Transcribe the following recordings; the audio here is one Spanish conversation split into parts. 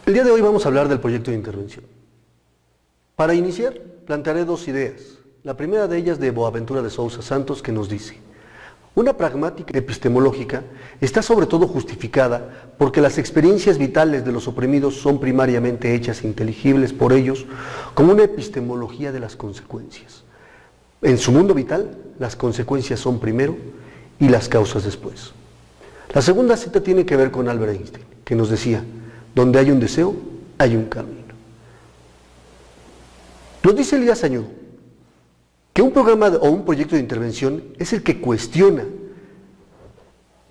El día de hoy vamos a hablar del proyecto de intervención. Para iniciar, plantearé dos ideas. La primera de ellas de Boaventura de Sousa Santos, que nos dice: una pragmática epistemológica está sobre todo justificada porque las experiencias vitales de los oprimidos son primariamente hechas e inteligibles por ellos como una epistemología de las consecuencias. En su mundo vital, las consecuencias son primero y las causas después. La segunda cita tiene que ver con Albert Einstein, que nos decía: donde hay un deseo, hay un camino. Nos dice Elías Añudo que un programa o un proyecto de intervención es el que cuestiona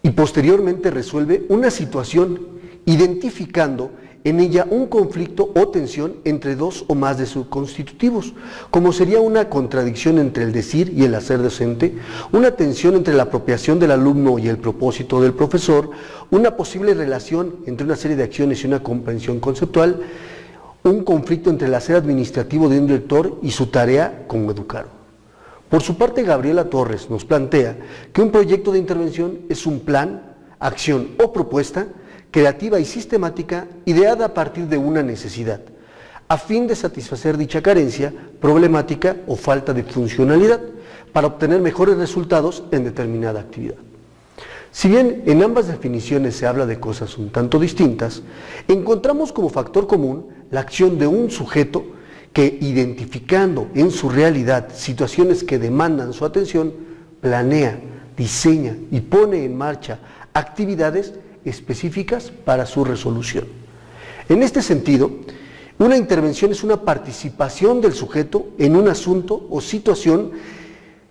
y posteriormente resuelve una situación, identificando en ella un conflicto o tensión entre dos o más de sus constitutivos, como sería una contradicción entre el decir y el hacer docente, una tensión entre la apropiación del alumno y el propósito del profesor, una posible relación entre una serie de acciones y una comprensión conceptual, un conflicto entre el hacer administrativo de un director y su tarea como educador. Por su parte, Gabriela Torres nos plantea que un proyecto de intervención es un plan, acción o propuesta creativa y sistemática ideada a partir de una necesidad, a fin de satisfacer dicha carencia, problemática o falta de funcionalidad, para obtener mejores resultados en determinada actividad. Si bien en ambas definiciones se habla de cosas un tanto distintas, encontramos como factor común la acción de un sujeto que, identificando en su realidad situaciones que demandan su atención, planea, diseña y pone en marcha actividades específicas para su resolución. En este sentido, una intervención es una participación del sujeto en un asunto o situación,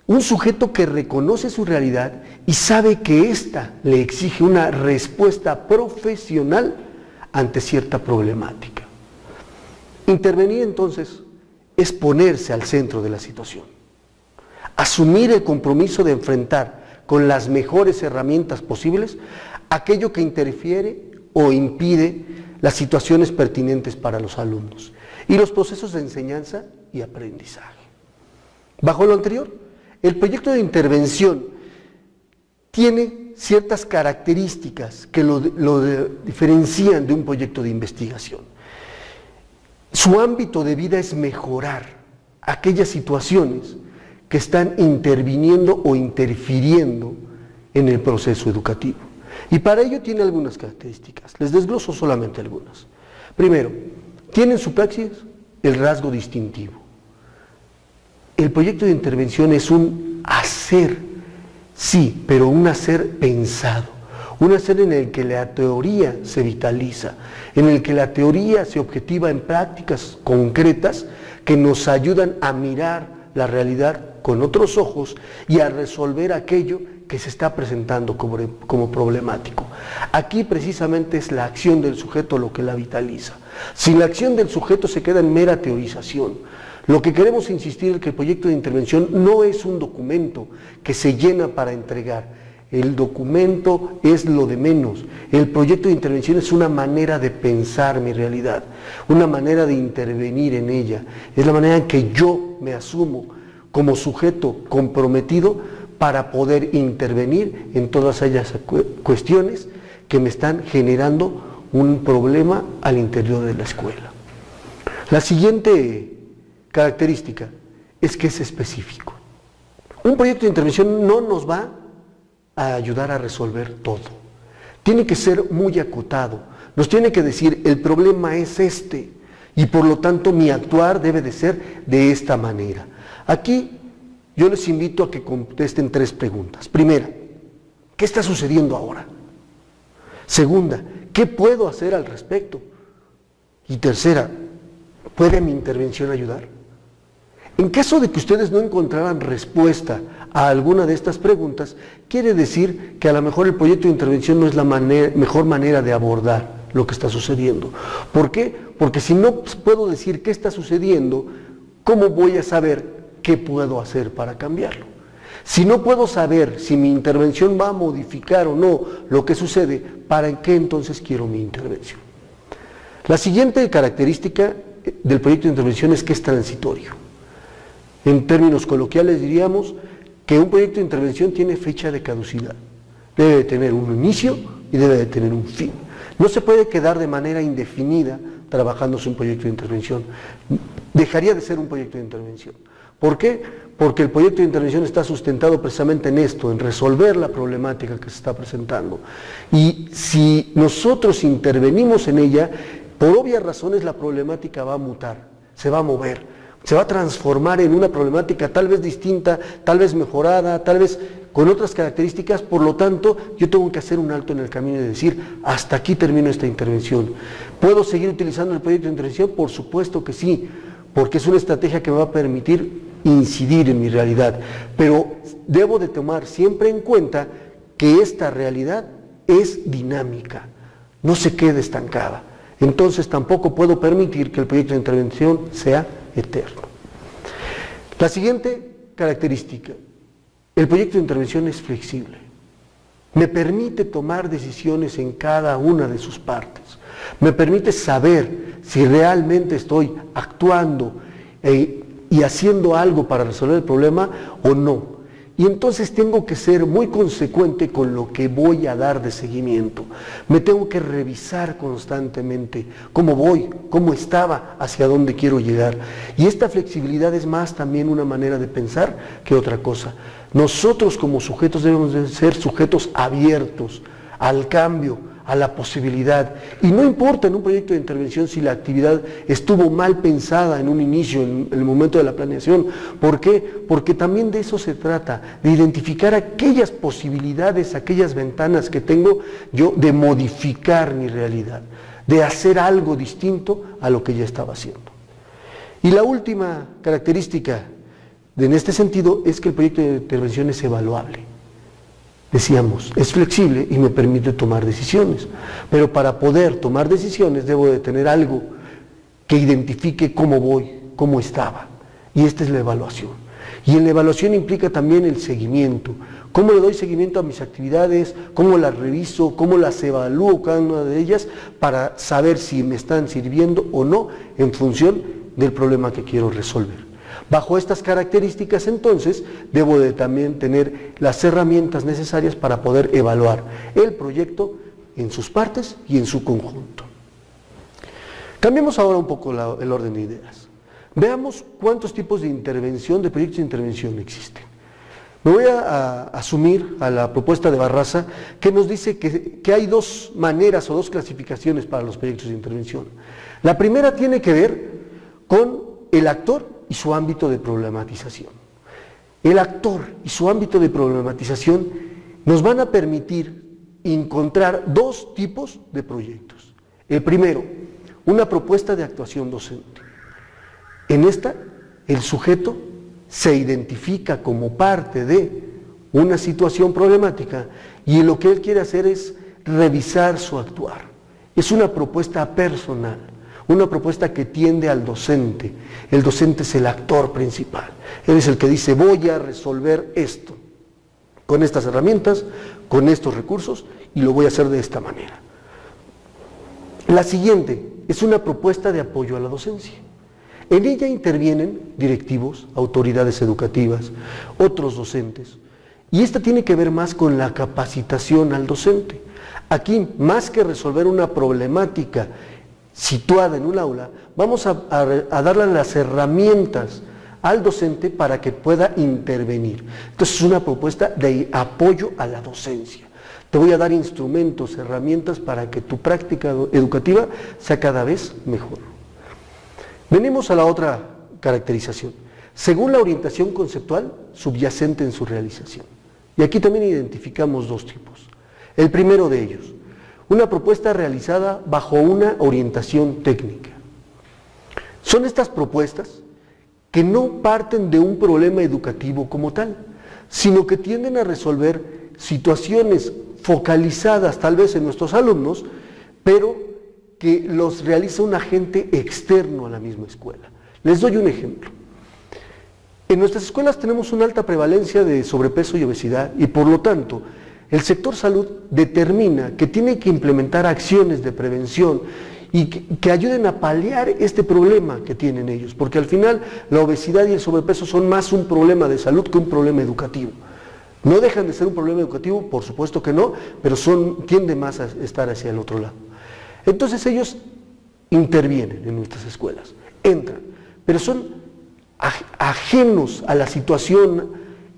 un sujeto que reconoce su realidad y sabe que ésta le exige una respuesta profesional ante cierta problemática. Intervenir entonces es ponerse al centro de la situación, asumir el compromiso de enfrentar con las mejores herramientas posibles aquello que interfiere o impide las situaciones pertinentes para los alumnos y los procesos de enseñanza y aprendizaje. Bajo lo anterior, el proyecto de intervención tiene ciertas características que lo diferencian de un proyecto de investigación. Su ámbito de vida es mejorar aquellas situaciones que están interviniendo o interfiriendo en el proceso educativo. Y para ello tiene algunas características. Les desgloso solamente algunas. Primero, tiene en su praxis el rasgo distintivo. El proyecto de intervención es un hacer, sí, pero un hacer pensado. Un hacer en el que la teoría se vitaliza, en el que la teoría se objetiva en prácticas concretas que nos ayudan a mirar la realidad con otros ojos y a resolver aquello que se está presentando como problemático. Aquí precisamente es la acción del sujeto lo que la vitaliza. Si la acción del sujeto se queda en mera teorización, lo que queremos insistir es que el proyecto de intervención no es un documento que se llena para entregar. El documento es lo de menos. El proyecto de intervención es una manera de pensar mi realidad, una manera de intervenir en ella. Es la manera en que yo me asumo como sujeto comprometido para poder intervenir en todas aquellas cuestiones que me están generando un problema al interior de la escuela. La siguiente característica es que es específico. Un proyecto de intervención no nos va a ayudar a resolver todo. Tiene que ser muy acotado. Nos tiene que decir: el problema es este y por lo tanto mi actuar debe de ser de esta manera. Aquí yo les invito a que contesten tres preguntas. Primera, ¿qué está sucediendo ahora? Segunda, ¿qué puedo hacer al respecto? Y tercera, ¿puede mi intervención ayudar? En caso de que ustedes no encontraran respuesta a alguna de estas preguntas, quiere decir que a lo mejor el proyecto de intervención no es la mejor manera de abordar lo que está sucediendo. ¿Por qué? Porque si no puedo decir qué está sucediendo, ¿cómo voy a saber qué puedo hacer para cambiarlo? Si no puedo saber si mi intervención va a modificar o no lo que sucede, ¿para qué entonces quiero mi intervención? La siguiente característica del proyecto de intervención es que es transitorio. En términos coloquiales diríamos que un proyecto de intervención tiene fecha de caducidad. Debe de tener un inicio y debe de tener un fin. No se puede quedar de manera indefinida trabajándose un proyecto de intervención. Dejaría de ser un proyecto de intervención. ¿Por qué? Porque el proyecto de intervención está sustentado precisamente en esto, en resolver la problemática que se está presentando. Y si nosotros intervenimos en ella, por obvias razones la problemática va a mutar, se va a mover, se va a transformar en una problemática tal vez distinta, tal vez mejorada, tal vez con otras características. Por lo tanto, yo tengo que hacer un alto en el camino y decir, hasta aquí termino esta intervención. ¿Puedo seguir utilizando el proyecto de intervención? Por supuesto que sí, porque es una estrategia que me va a permitir incidir en mi realidad, pero debo de tomar siempre en cuenta que esta realidad es dinámica, no se quede estancada. Entonces tampoco puedo permitir que el proyecto de intervención sea eterno. La siguiente característica: el proyecto de intervención es flexible, me permite tomar decisiones en cada una de sus partes, me permite saber si realmente estoy actuando y haciendo algo para resolver el problema o no. Y entonces tengo que ser muy consecuente con lo que voy a dar de seguimiento. Me tengo que revisar constantemente cómo voy, cómo estaba, hacia dónde quiero llegar. Y esta flexibilidad es más también una manera de pensar que otra cosa. Nosotros como sujetos debemos de ser sujetos abiertos al cambio, a la posibilidad. Y no importa en un proyecto de intervención si la actividad estuvo mal pensada en un inicio, en el momento de la planeación. ¿Por qué? Porque también de eso se trata, de identificar aquellas posibilidades, aquellas ventanas que tengo yo de modificar mi realidad, de hacer algo distinto a lo que ya estaba haciendo. Y la última característica en este sentido es que el proyecto de intervención es evaluable. Decíamos, es flexible y me permite tomar decisiones, pero para poder tomar decisiones debo de tener algo que identifique cómo voy, cómo estaba, y esta es la evaluación. Y en la evaluación implica también el seguimiento, cómo le doy seguimiento a mis actividades, cómo las reviso, cómo las evalúo cada una de ellas para saber si me están sirviendo o no en función del problema que quiero resolver. Bajo estas características, entonces, debo de también tener las herramientas necesarias para poder evaluar el proyecto en sus partes y en su conjunto. Cambiemos ahora un poco el orden de ideas. Veamos cuántos tipos de intervención, de proyectos de intervención existen. Me voy a asumir a la propuesta de Barraza, que nos dice que hay dos maneras o dos clasificaciones para los proyectos de intervención. La primera tiene que ver con el actor y su ámbito de problematización. El actor y su ámbito de problematización nos van a permitir encontrar dos tipos de proyectos. El primero, una propuesta de actuación docente. En esta, el sujeto se identifica como parte de una situación problemática y lo que él quiere hacer es revisar su actuar. Es una propuesta personal, una propuesta que tiende al docente. El docente es el actor principal. Él es el que dice, voy a resolver esto con estas herramientas, con estos recursos, y lo voy a hacer de esta manera. La siguiente es una propuesta de apoyo a la docencia. En ella intervienen directivos, autoridades educativas, otros docentes, y esta tiene que ver más con la capacitación al docente. Aquí, más que resolver una problemática situada en un aula, vamos a darle las herramientas al docente para que pueda intervenir. Entonces es una propuesta de apoyo a la docencia. Te voy a dar instrumentos, herramientas para que tu práctica educativa sea cada vez mejor. Venimos a la otra caracterización. Según la orientación conceptual subyacente en su realización. Y aquí también identificamos dos tipos. El primero de ellos, una propuesta realizada bajo una orientación técnica. Son estas propuestas que no parten de un problema educativo como tal, sino que tienden a resolver situaciones focalizadas tal vez en nuestros alumnos, pero que los realiza un agente externo a la misma escuela. Les doy un ejemplo. En nuestras escuelas tenemos una alta prevalencia de sobrepeso y obesidad y por lo tanto el sector salud determina que tiene que implementar acciones de prevención y que ayuden a paliar este problema que tienen ellos, porque al final la obesidad y el sobrepeso son más un problema de salud que un problema educativo. No dejan de ser un problema educativo, por supuesto que no, pero tienden más a estar hacia el otro lado. Entonces ellos intervienen en nuestras escuelas, entran, pero son ajenos a la situación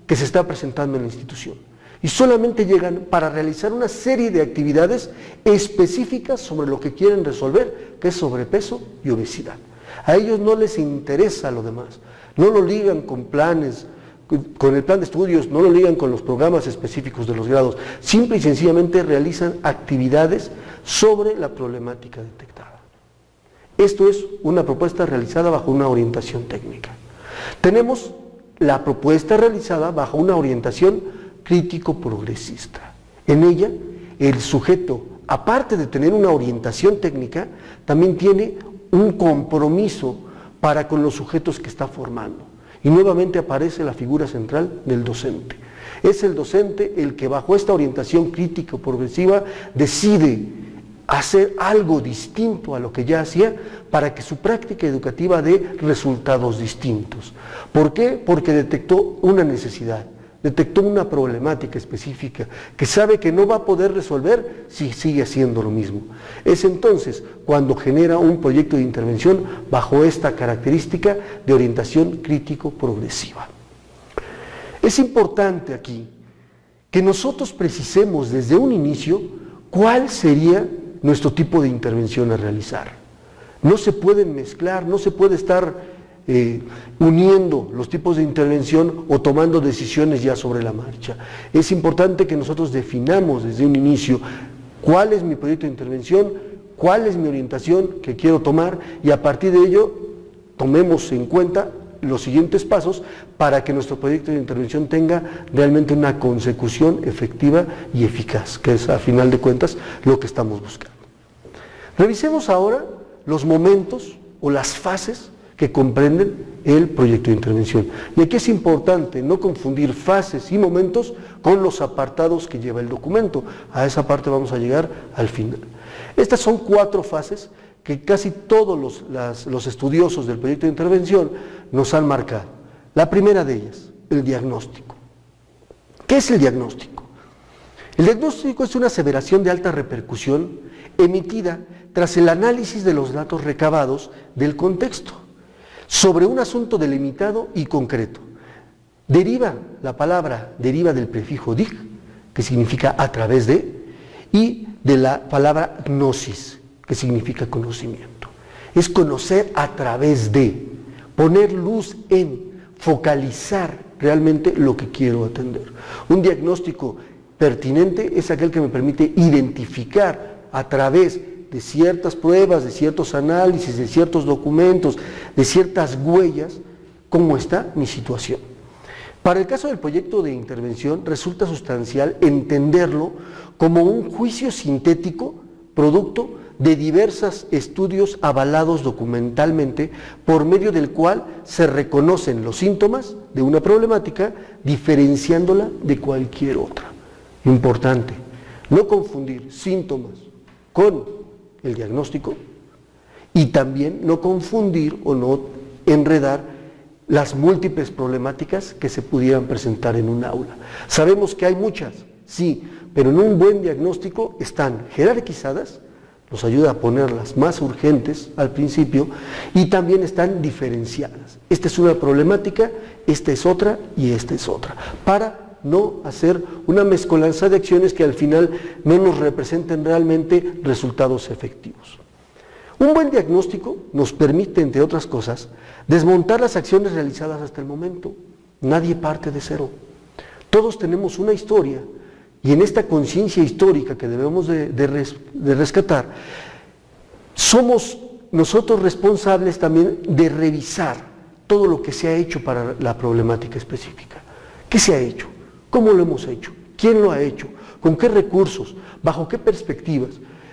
que se está presentando en la institución y solamente llegan para realizar una serie de actividades específicas sobre lo que quieren resolver, que es sobrepeso y obesidad. A ellos no les interesa lo demás, no lo ligan con planes, con el plan de estudios, no lo ligan con los programas específicos de los grados, simple y sencillamente realizan actividades sobre la problemática detectada. Esto es una propuesta realizada bajo una orientación técnica. Tenemos la propuesta realizada bajo una orientación crítico-progresista. En ella, el sujeto, aparte de tener una orientación técnica, también tiene un compromiso para con los sujetos que está formando. Y nuevamente aparece la figura central del docente. Es el docente el que bajo esta orientación crítico-progresiva decide hacer algo distinto a lo que ya hacía para que su práctica educativa dé resultados distintos. ¿Por qué? Porque detectó una necesidad, detectó una problemática específica que sabe que no va a poder resolver si sigue haciendo lo mismo. Es entonces cuando genera un proyecto de intervención bajo esta característica de orientación crítico-progresiva. Es importante aquí que nosotros precisemos desde un inicio cuál sería nuestro tipo de intervención a realizar. No se pueden mezclar, no se puede estar uniendo los tipos de intervención o tomando decisiones ya sobre la marcha. Es importante que nosotros definamos desde un inicio cuál es mi proyecto de intervención, cuál es mi orientación que quiero tomar y a partir de ello tomemos en cuenta los siguientes pasos para que nuestro proyecto de intervención tenga realmente una consecución efectiva y eficaz, que es a final de cuentas lo que estamos buscando. Revisemos ahora los momentos o las fases que comprenden el proyecto de intervención. Y aquí es importante no confundir fases y momentos con los apartados que lleva el documento. A esa parte vamos a llegar al final. Estas son 4 fases que casi todos los estudiosos del proyecto de intervención nos han marcado. La primera de ellas, el diagnóstico. ¿Qué es el diagnóstico? El diagnóstico es una aseveración de alta repercusión emitida tras el análisis de los datos recabados del contexto sobre un asunto delimitado y concreto. La palabra deriva del prefijo dig, que significa a través de, y de la palabra gnosis, que significa conocimiento. Es conocer a través de, poner luz en, focalizar realmente lo que quiero atender. Un diagnóstico pertinente es aquel que me permite identificar a través de ciertas pruebas, de ciertos análisis, de ciertos documentos, de ciertas huellas, cómo está mi situación. Para el caso del proyecto de intervención resulta sustancial entenderlo como un juicio sintético, producto de diversos estudios avalados documentalmente, por medio del cual se reconocen los síntomas de una problemática, diferenciándola de cualquier otra. Importante, no confundir síntomas con el diagnóstico y también no confundir o no enredar las múltiples problemáticas que se pudieran presentar en un aula. Sabemos que hay muchas, sí, pero en un buen diagnóstico están jerarquizadas, nos ayuda a ponerlas más urgentes al principio y también están diferenciadas. Esta es una problemática, esta es otra y esta es otra, para no hacer una mezcolanza de acciones que al final no nos representen realmente resultados efectivos. Un buen diagnóstico nos permite, entre otras cosas, desmontar las acciones realizadas hasta el momento. Nadie parte de cero. Todos tenemos una historia y en esta conciencia histórica que debemos de rescatar, somos nosotros responsables también de revisar todo lo que se ha hecho para la problemática específica. ¿Qué se ha hecho? ¿Cómo lo hemos hecho? ¿Quién lo ha hecho? ¿Con qué recursos? ¿Bajo qué perspectivas?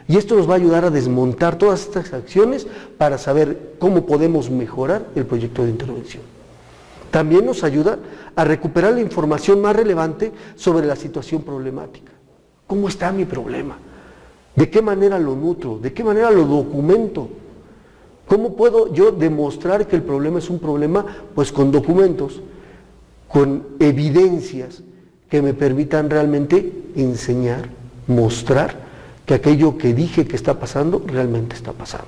Y esto nos va a ayudar a desmontar todas estas acciones para saber cómo podemos mejorar el proyecto de intervención. También nos ayuda a recuperar la información más relevante sobre la situación problemática. ¿Cómo está mi problema? ¿De qué manera lo nutro? ¿De qué manera lo documento? ¿Cómo puedo yo demostrar que el problema es un problema? Pues con documentos, con evidencias que me permitan realmente enseñar, mostrar que aquello que dije que está pasando realmente está pasando.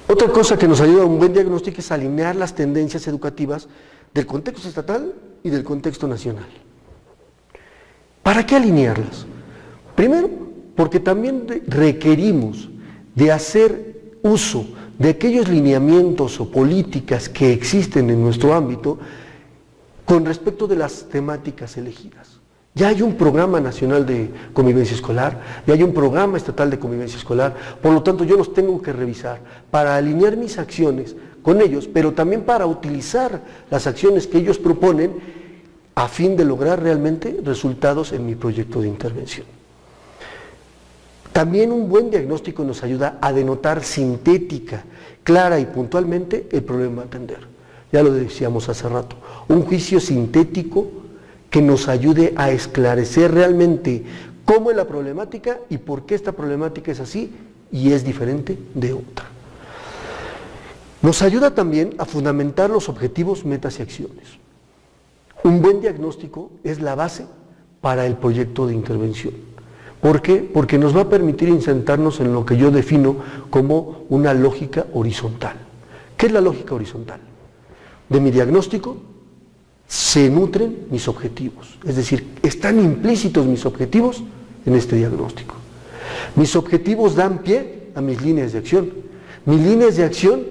Otra cosa que nos ayuda a un buen diagnóstico es alinear las tendencias educativas del contexto estatal y del contexto nacional. ¿Para qué alinearlas? Primero, porque también requerimos de hacer uso de aquellos lineamientos o políticas que existen en nuestro ámbito con respecto de las temáticas elegidas. Ya hay un programa nacional de convivencia escolar, ya hay un programa estatal de convivencia escolar, por lo tanto yo los tengo que revisar para alinear mis acciones con ellos, pero también para utilizar las acciones que ellos proponen a fin de lograr realmente resultados en mi proyecto de intervención. También un buen diagnóstico nos ayuda a denotar sintética, clara y puntualmente el problema a atender. Ya lo decíamos hace rato, un juicio sintético que nos ayude a esclarecer realmente cómo es la problemática y por qué esta problemática es así y es diferente de otra. Nos ayuda también a fundamentar los objetivos, metas y acciones. Un buen diagnóstico es la base para el proyecto de intervención. ¿Por qué? Porque nos va a permitir insertarnos en lo que yo defino como una lógica horizontal. ¿Qué es la lógica horizontal? De mi diagnóstico se nutren mis objetivos, es decir, están implícitos mis objetivos en este diagnóstico. Mis objetivos dan pie a mis líneas de acción. Mis líneas de acción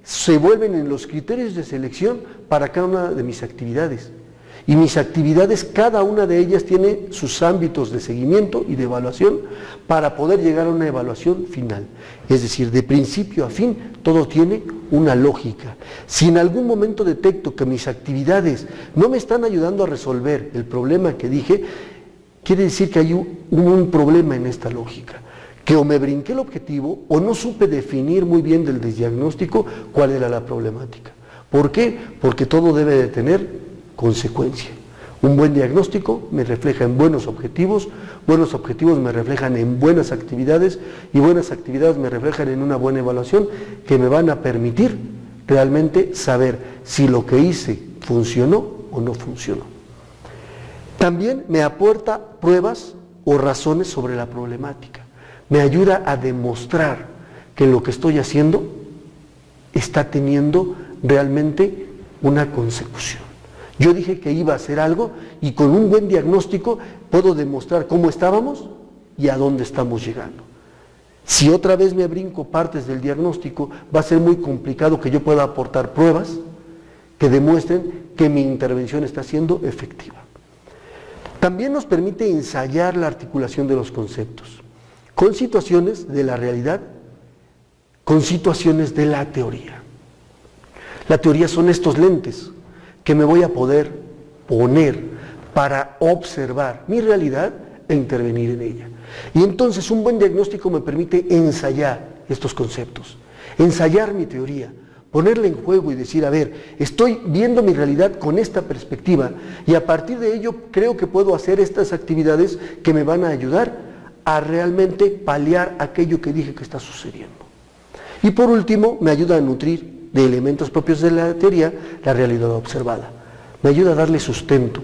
se vuelven en los criterios de selección para cada una de mis actividades. Y mis actividades, cada una de ellas tiene sus ámbitos de seguimiento y de evaluación para poder llegar a una evaluación final. Es decir, de principio a fin, todo tiene una lógica. Si en algún momento detecto que mis actividades no me están ayudando a resolver el problema que dije, quiere decir que hay un problema en esta lógica. Que o me brinqué el objetivo o no supe definir muy bien del diagnóstico cuál era la problemática. ¿Por qué? Porque todo debe de tener consecuencia. Un buen diagnóstico me refleja en buenos objetivos me reflejan en buenas actividades y buenas actividades me reflejan en una buena evaluación que me van a permitir realmente saber si lo que hice funcionó o no funcionó. También me aporta pruebas o razones sobre la problemática. Me ayuda a demostrar que lo que estoy haciendo está teniendo realmente una consecución. Yo dije que iba a hacer algo y con un buen diagnóstico puedo demostrar cómo estábamos y a dónde estamos llegando. Si otra vez me brinco partes del diagnóstico, va a ser muy complicado que yo pueda aportar pruebas que demuestren que mi intervención está siendo efectiva. También nos permite ensayar la articulación de los conceptos con situaciones de la realidad, con situaciones de la teoría. La teoría son estos lentes que me voy a poder poner para observar mi realidad e intervenir en ella. Y entonces un buen diagnóstico me permite ensayar estos conceptos, ensayar mi teoría, ponerla en juego y decir, a ver, estoy viendo mi realidad con esta perspectiva y a partir de ello creo que puedo hacer estas actividades que me van a ayudar a realmente paliar aquello que dije que está sucediendo. Y por último, me ayuda a nutrir de elementos propios de la teoría, la realidad observada. Me ayuda a darle sustento,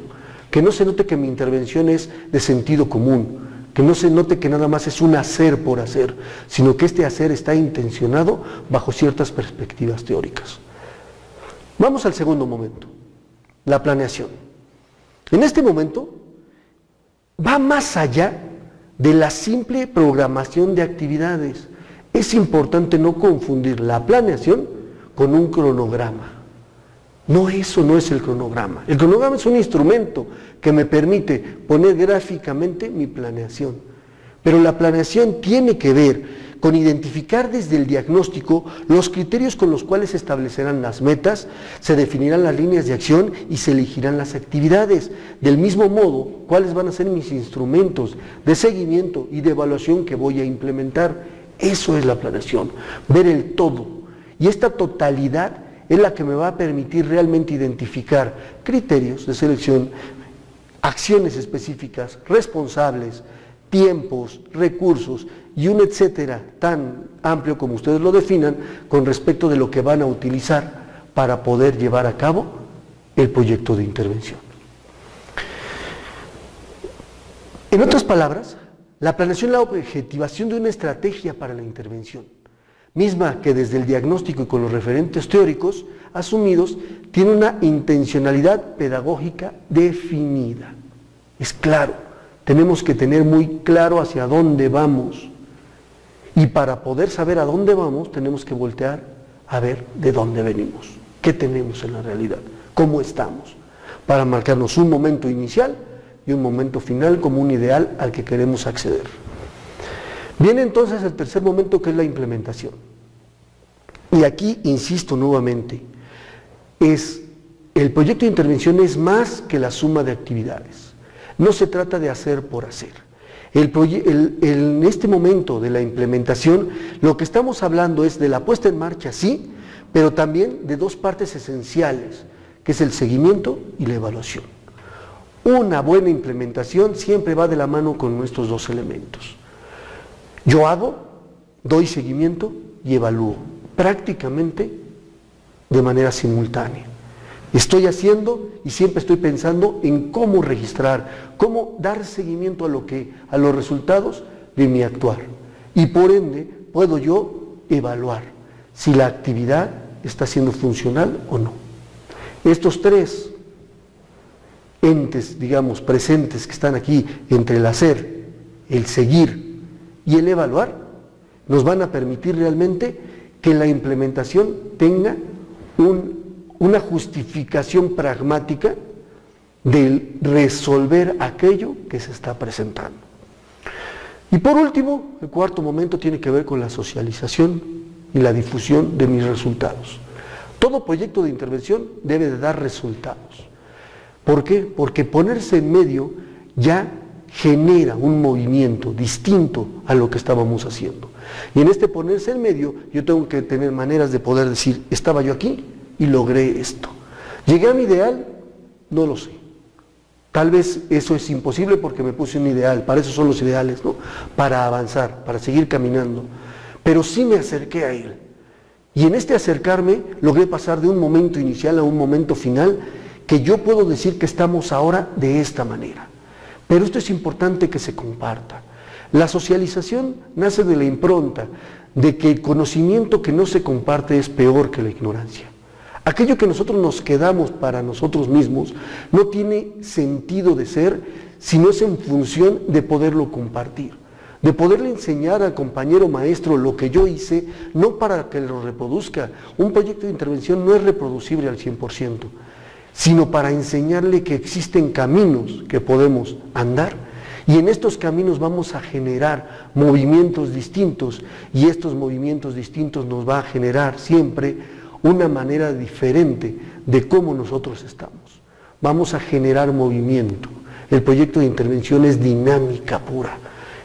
que no se note que mi intervención es de sentido común, que no se note que nada más es un hacer por hacer, sino que este hacer está intencionado bajo ciertas perspectivas teóricas. Vamos al segundo momento, la planeación. En este momento va más allá de la simple programación de actividades. Es importante no confundir la planeación con un cronograma. No, eso no es el cronograma. El cronograma es un instrumento que me permite poner gráficamente mi planeación. Pero la planeación tiene que ver con identificar desde el diagnóstico los criterios con los cuales se establecerán las metas, se definirán las líneas de acción y se elegirán las actividades. Del mismo modo, cuáles van a ser mis instrumentos de seguimiento y de evaluación que voy a implementar. Eso es la planeación, ver el todo. Y esta totalidad es la que me va a permitir realmente identificar criterios de selección, acciones específicas, responsables, tiempos, recursos y un etcétera tan amplio como ustedes lo definan con respecto de lo que van a utilizar para poder llevar a cabo el proyecto de intervención. En otras palabras, La planeación es la objetivación de una estrategia para la intervención, misma que desde el diagnóstico y con los referentes teóricos asumidos tiene una intencionalidad pedagógica definida. Es claro, tenemos que tener muy claro hacia dónde vamos. Y para poder saber a dónde vamos, tenemos que voltear a ver de dónde venimos, qué tenemos en la realidad, cómo estamos, para marcarnos un momento inicial y un momento final como un ideal al que queremos acceder. Viene entonces el tercer momento, que es la implementación. Y aquí insisto nuevamente, el proyecto de intervención es más que la suma de actividades. No se trata de hacer por hacer. En este momento de la implementación, lo que estamos hablando es de la puesta en marcha, sí, pero también de dos partes esenciales, que es el seguimiento y la evaluación. Una buena implementación siempre va de la mano con estos dos elementos. Yo hago, doy seguimiento y evalúo, prácticamente de manera simultánea. Estoy haciendo y siempre estoy pensando en cómo registrar, cómo dar seguimiento a los resultados de mi actuar. Y por ende, puedo yo evaluar si la actividad está siendo funcional o no. Estos tres entes, digamos, presentes que están aquí entre el hacer, el seguir y el evaluar, nos van a permitir realmente que la implementación tenga una justificación pragmática de resolver aquello que se está presentando. Y por último, el cuarto momento tiene que ver con la socialización y la difusión de mis resultados. Todo proyecto de intervención debe de dar resultados. ¿Por qué? Porque ponerse en medio ya genera un movimiento distinto a lo que estábamos haciendo. Y en este ponerse en medio, yo tengo que tener maneras de poder decir, estaba yo aquí y logré esto. ¿Llegué a mi ideal? No lo sé. Tal vez eso es imposible porque me puse un ideal, para eso son los ideales, ¿no? Para avanzar, para seguir caminando. Pero sí me acerqué a él. Y en este acercarme logré pasar de un momento inicial a un momento final que yo puedo decir que estamos ahora de esta manera. Pero esto es importante que se comparta. La socialización nace de la impronta de que el conocimiento que no se comparte es peor que la ignorancia. Aquello que nosotros nos quedamos para nosotros mismos no tiene sentido de ser si no es en función de poderlo compartir, de poderle enseñar al compañero maestro lo que yo hice, no para que lo reproduzca. Un proyecto de intervención no es reproducible al 100%, sino para enseñarle que existen caminos que podemos andar y en estos caminos vamos a generar movimientos distintos y estos movimientos distintos nos va a generar siempre una manera diferente de cómo nosotros estamos. Vamos a generar movimiento. El proyecto de intervención es dinámica pura,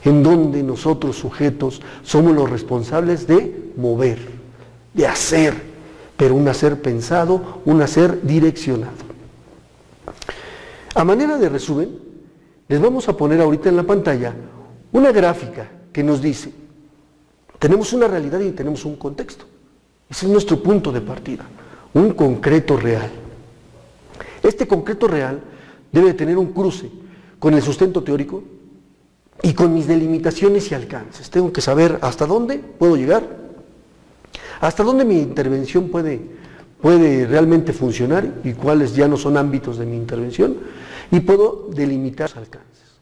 en donde nosotros sujetos somos los responsables de mover, de hacer, pero un hacer pensado, un hacer direccionado. A manera de resumen, les vamos a poner ahorita en la pantalla una gráfica que nos dice, tenemos una realidad y tenemos un contexto. Ese es nuestro punto de partida, un concreto real. Este concreto real debe tener un cruce con el sustento teórico y con mis delimitaciones y alcances. Tengo que saber hasta dónde puedo llegar, hasta dónde mi intervención puede realmente funcionar y cuáles ya no son ámbitos de mi intervención, y puedo delimitar los alcances.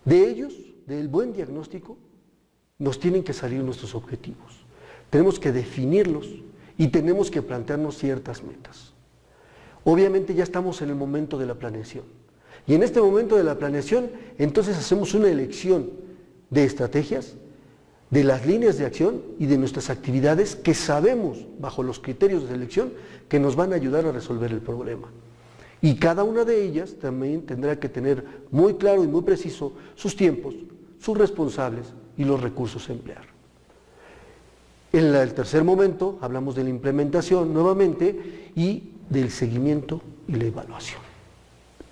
De ellos, del buen diagnóstico, nos tienen que salir nuestros objetivos. Tenemos que definirlos y tenemos que plantearnos ciertas metas. Obviamente ya estamos en el momento de la planeación. Y en este momento de la planeación, entonces hacemos una elección de estrategias, de las líneas de acción y de nuestras actividades que sabemos, bajo los criterios de selección, que nos van a ayudar a resolver el problema. Y cada una de ellas también tendrá que tener muy claro y muy preciso sus tiempos, sus responsables y los recursos a emplear. En el tercer momento hablamos de la implementación nuevamente y del seguimiento y la evaluación.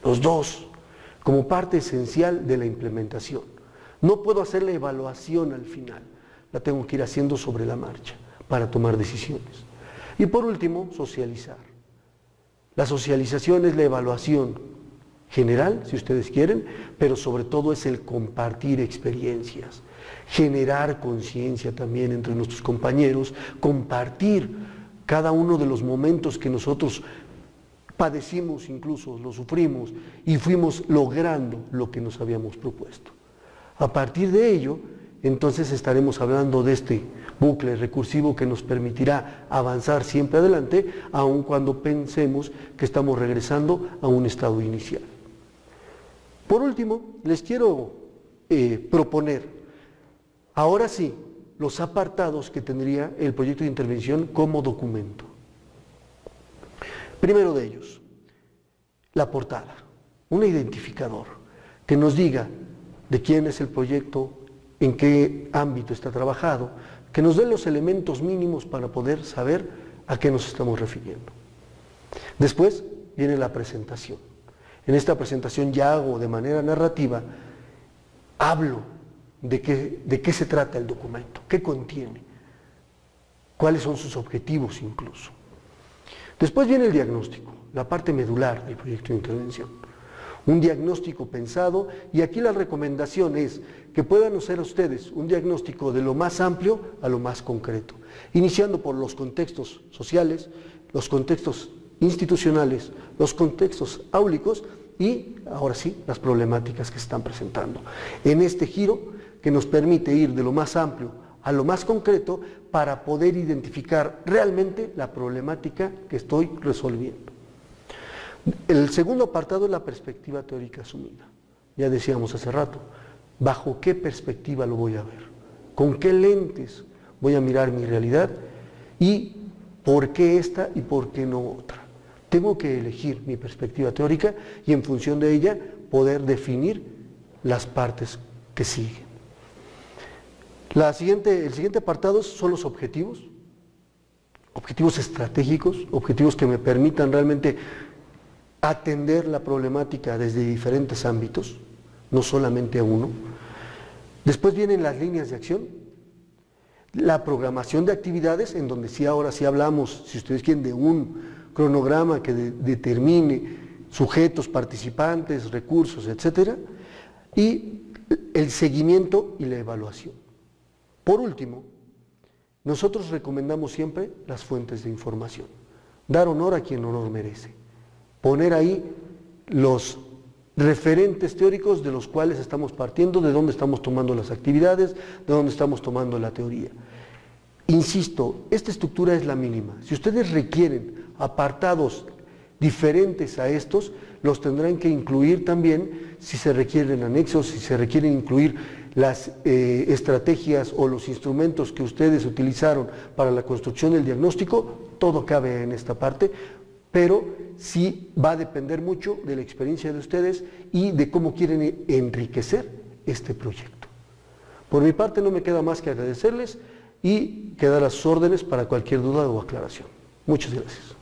Los dos, como parte esencial de la implementación. No puedo hacer la evaluación al final, la tengo que ir haciendo sobre la marcha para tomar decisiones. Y por último, socializar. La socialización es la evaluación general, si ustedes quieren, pero sobre todo es el compartir experiencias, generar conciencia también entre nuestros compañeros, compartir cada uno de los momentos que nosotros padecimos, incluso lo sufrimos, y fuimos logrando lo que nos habíamos propuesto. A partir de ello, entonces estaremos hablando de este bucle recursivo que nos permitirá avanzar siempre adelante, aun cuando pensemos que estamos regresando a un estado inicial. Por último, les quiero proponer, ahora sí, los apartados que tendría el proyecto de intervención como documento. Primero de ellos, la portada, un identificador que nos diga de quién es el proyecto, en qué ámbito está trabajado, que nos dé los elementos mínimos para poder saber a qué nos estamos refiriendo. Después viene la presentación. En esta presentación ya hago de manera narrativa, hablo de qué se trata el documento, qué contiene, cuáles son sus objetivos incluso. Después viene el diagnóstico, la parte medular del proyecto de intervención. Un diagnóstico pensado, y aquí la recomendación es que puedan hacer ustedes un diagnóstico de lo más amplio a lo más concreto, iniciando por los contextos sociales, los contextos institucionales, los contextos áulicos y, ahora sí, las problemáticas que se están presentando. En este giro que nos permite ir de lo más amplio a lo más concreto para poder identificar realmente la problemática que estoy resolviendo. El segundo apartado es la perspectiva teórica asumida. Ya decíamos hace rato, ¿bajo qué perspectiva lo voy a ver? ¿Con qué lentes voy a mirar mi realidad? ¿Y por qué esta y por qué no otra? Tengo que elegir mi perspectiva teórica y en función de ella poder definir las partes que siguen. El siguiente apartado son los objetivos estratégicos, objetivos que me permitan realmente atender la problemática desde diferentes ámbitos, no solamente a uno. Después vienen las líneas de acción, la programación de actividades, en donde sí ahora sí hablamos, si ustedes quieren, de un cronograma que determine sujetos, participantes, recursos, etcétera, y el seguimiento y la evaluación. Por último, nosotros recomendamos siempre las fuentes de información, dar honor a quien honor merece, poner ahí los referentes teóricos de los cuales estamos partiendo, de dónde estamos tomando las actividades, de dónde estamos tomando la teoría. Insisto, esta estructura es la mínima. Si ustedes requieren apartados diferentes a estos, los tendrán que incluir también si se requieren anexos, si se requieren incluir las estrategias o los instrumentos que ustedes utilizaron para la construcción del diagnóstico, todo cabe en esta parte, pero sí va a depender mucho de la experiencia de ustedes y de cómo quieren enriquecer este proyecto. Por mi parte no me queda más que agradecerles y quedar a sus órdenes para cualquier duda o aclaración. Muchas gracias.